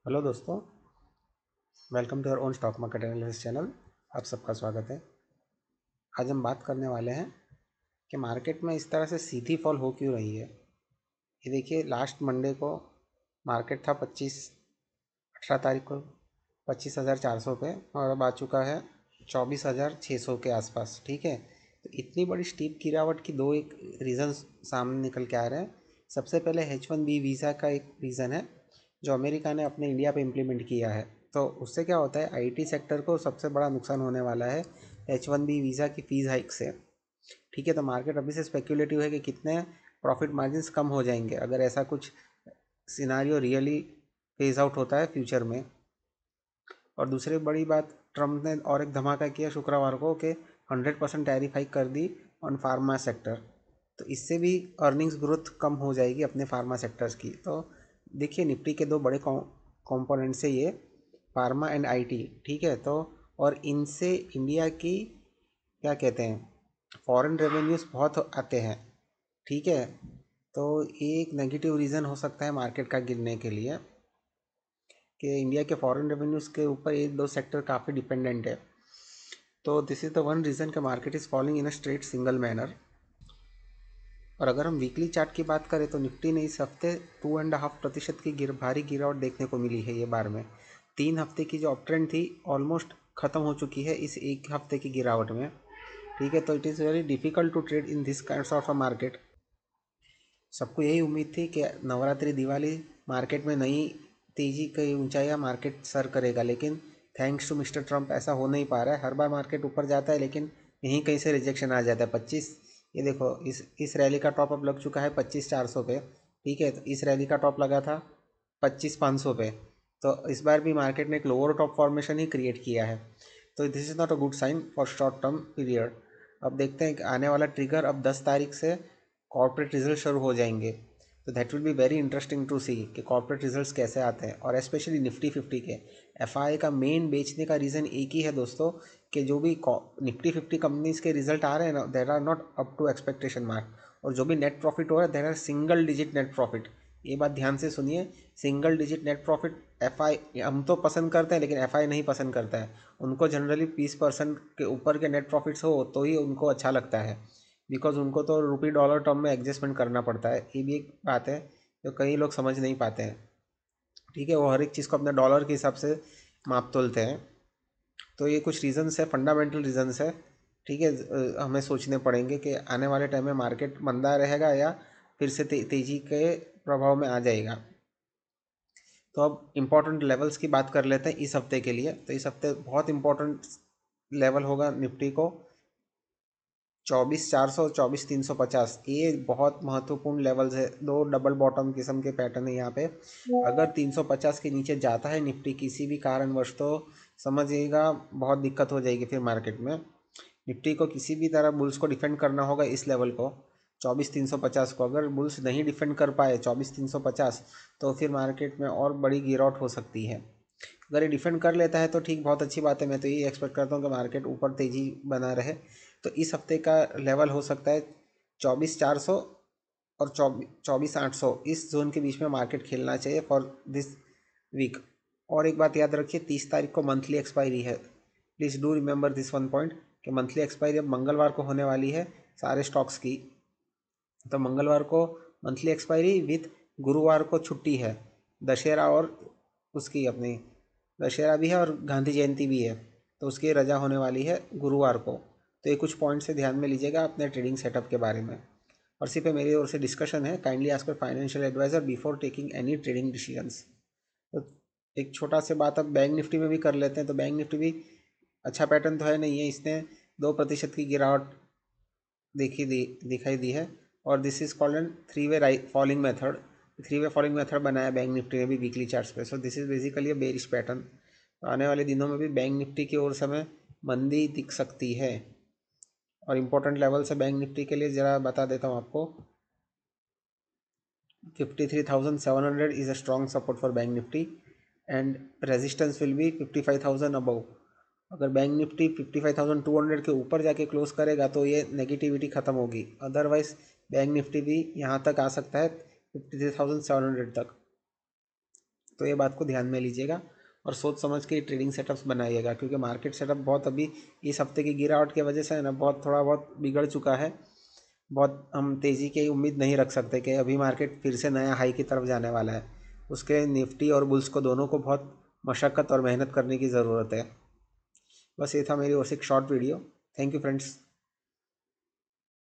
Hello दोस्तों, welcome to your own stock market analysis channel. आप सबका स्वागत है। आज हम बात करने वाले हैं कि मार्केट में इस तरह से सीधी फॉल हो क्यों रही है। ये देखिए, लास्ट मंडे को मार्केट था 18 तारीख को 25,400 पे और अब आ चुका है 24,600 के आसपास। ठीक है, तो इतनी बड़ी स्टीप गिरावट की दो एक रीज़न सामने निकल के आ रहे हैं। सबसे पहले H1B वीज़ा का एक रीज़न है जो अमेरिका ने अपने इंडिया पे इम्प्लीमेंट किया है। तो उससे क्या होता है, आईटी सेक्टर को सबसे बड़ा नुकसान होने वाला है H1B वीज़ा की फ़ीस हाइक से। ठीक है, तो मार्केट अभी से स्पेक्यूलेटिव है कि कितने प्रॉफिट मार्जिन्स कम हो जाएंगे अगर ऐसा कुछ सिनारियो रियली फेज आउट होता है फ्यूचर में। और दूसरी बड़ी बात, ट्रम्प ने और एक धमाका किया शुक्रवार को कि 100% टैरिफ हाइक कर दी ऑन फार्मा सेक्टर। तो इससे भी अर्निंग्स ग्रोथ कम हो जाएगी अपने फार्मा सेक्टर्स की। तो देखिए, निफ्टी के दो बड़े कंपोनेंट्स है ये, फार्मा एंड आईटी। ठीक है, तो और इनसे इंडिया की क्या कहते हैं, फॉरेन रेवेन्यूज़ बहुत आते हैं। ठीक है, तो ये एक नेगेटिव रीज़न हो सकता है मार्केट का गिरने के लिए कि इंडिया के फॉरेन रेवेन्यूज़ के ऊपर एक दो सेक्टर काफ़ी डिपेंडेंट है। तो this is the one reason कि market is falling in a straight single manner. और अगर हम वीकली चार्ट की बात करें तो निफ्टी ने इस हफ्ते 2.5% की भारी गिरावट देखने को मिली है। ये बार में 3 हफ्ते की जो अप ट्रेंड थी ऑलमोस्ट ख़त्म हो चुकी है इस एक हफ्ते की गिरावट में। ठीक है, तो it is very difficult to trade in this kind of a market. सबको यही उम्मीद थी कि नवरात्रि दिवाली मार्केट में नई तेजी की ऊंचाइयां मार्केट सर करेगा, लेकिन थैंक्स टू मिस्टर ट्रम्प ऐसा हो नहीं पा रहा है। हर बार मार्केट ऊपर जाता है लेकिन यहीं कहीं से रिजेक्शन आ जाता है। 25, ये देखो, इस रैली का टॉप अप लग चुका है 25,400 पे। ठीक है, तो इस रैली का टॉप लगा था 25,500 पे। तो इस बार भी मार्केट ने एक लोअर टॉप फॉर्मेशन ही क्रिएट किया है। तो this is not a good sign for short term period. अब देखते हैं कि आने वाला ट्रिगर अब 10 तारीख से कॉर्पोरेट रिजल्ट शुरू हो जाएंगे। तो that will be very interesting to see कि कॉर्पोरेट रिजल्ट्स कैसे आते हैं। और स्पेशली निफ्टी 50 के एफआई का मेन बेचने का रीज़न एक ही है दोस्तों, कि जो भी निफ्टी 50 कंपनीज के रिजल्ट आ रहे हैं ना, there are not up to expectation mark. और जो भी नेट प्रॉफिट हो रहा है, there are single digit net profit. ये बात ध्यान से सुनिए, single digit net profit. FI हम तो पसंद करते हैं लेकिन एफआई नहीं पसंद करता है। उनको जनरली 20% के ऊपर के नेट प्रॉफिट्स हो तो ही उनको अच्छा लगता है, बिकॉज उनको तो रुपी डॉलर टर्म में एडजस्टमेंट करना पड़ता है। ये भी एक बात है जो कई लोग समझ नहीं पाते हैं। ठीक है, वो हर एक चीज़ को अपने डॉलर के हिसाब से माप तोलते हैं। तो ये कुछ रीजंस है, फंडामेंटल रीजंस है। ठीक है, हमें सोचने पड़ेंगे कि आने वाले टाइम में मार्केट मंदा रहेगा या फिर से तेजी के प्रभाव में आ जाएगा। तो अब इम्पोर्टेंट लेवल्स की बात कर लेते हैं इस हफ्ते के लिए। तो इस हफ्ते बहुत इंपॉर्टेंट लेवल होगा निफ्टी को 24,400 24,350। ये बहुत महत्वपूर्ण लेवल्स है। दो डबल बॉटम किस्म के पैटर्न है यहाँ पे। अगर 350 के नीचे जाता है निफ्टी किसी भी कारणवश, तो समझिएगा बहुत दिक्कत हो जाएगी फिर मार्केट में। निफ्टी को किसी भी तरह बुल्स को डिफेंड करना होगा इस लेवल को, 24,350 को। अगर बुल्स नहीं डिफेंड कर पाए 24,350, तो फिर मार्केट में और बड़ी गिरावट हो सकती है। अगर ये डिफेंड कर लेता है तो ठीक, बहुत अच्छी बात है। मैं तो ये एक्सपेक्ट करता हूँ कि मार्केट ऊपर तेज़ी बना रहे। तो इस हफ्ते का लेवल हो सकता है 24,400 और 24,800। इस जोन के बीच में मार्केट खेलना चाहिए फॉर दिस वीक। और एक बात याद रखिए, 30 तारीख को मंथली एक्सपायरी है। Please do remember this one point कि मंथली एक्सपायरी अब मंगलवार को होने वाली है सारे स्टॉक्स की। तो मंगलवार को मंथली एक्सपायरी विथ गुरुवार को छुट्टी है। दशहरा और उसकी अपनी दशहरा भी है और गांधी जयंती भी है, तो उसकी रजा होने वाली है गुरुवार को। तो ये कुछ पॉइंट से ध्यान में लीजिएगा अपने ट्रेडिंग सेटअप के बारे में। और इसी पे मेरी ओर से डिस्कशन है, kindly ask your financial advisor before taking any trading decisions. तो एक छोटा सा बात अब बैंक निफ्टी में भी कर लेते हैं। तो बैंक निफ्टी भी अच्छा पैटर्न तो है नहीं है, इसने 2% की गिरावट दिखाई दी है। और this is called an three way falling method. Three way falling method बनाया बैंक निफ्टी ने भी वीकली चार्ट्स पे। So this is basically a bearish pattern. तो आने वाले दिनों में भी बैंक निफ्टी की ओर से हमें मंदी दिख सकती है। और इम्पोर्टेंट लेवल से बैंक निफ्टी के लिए ज़रा बता देता हूँ आपको। 53,700 is a strong support for bank Nifty and resistance will be 55,000 above. अगर बैंक निफ्टी 55,200 के ऊपर जाके क्लोज करेगा तो ये नेगेटिविटी ख़त्म होगी। अदरवाइज बैंक निफ्टी भी यहाँ तक आ सकता है 53,700 तक। तो ये बात को ध्यान में लीजिएगा और सोच समझ के ट्रेडिंग सेटअप्स बनाइएगा, क्योंकि मार्केट सेटअप बहुत अभी इस हफ्ते की गिरावट की वजह से है ना बहुत थोड़ा बहुत बिगड़ चुका है। बहुत हम तेज़ी की उम्मीद नहीं रख सकते कि अभी मार्केट फिर से नया हाई की तरफ जाने वाला है। उसके निफ्टी और बुल्स को दोनों को बहुत मशक्क़त और मेहनत करने की ज़रूरत है। बस ये था मेरी बस एक short video. Thank you friends.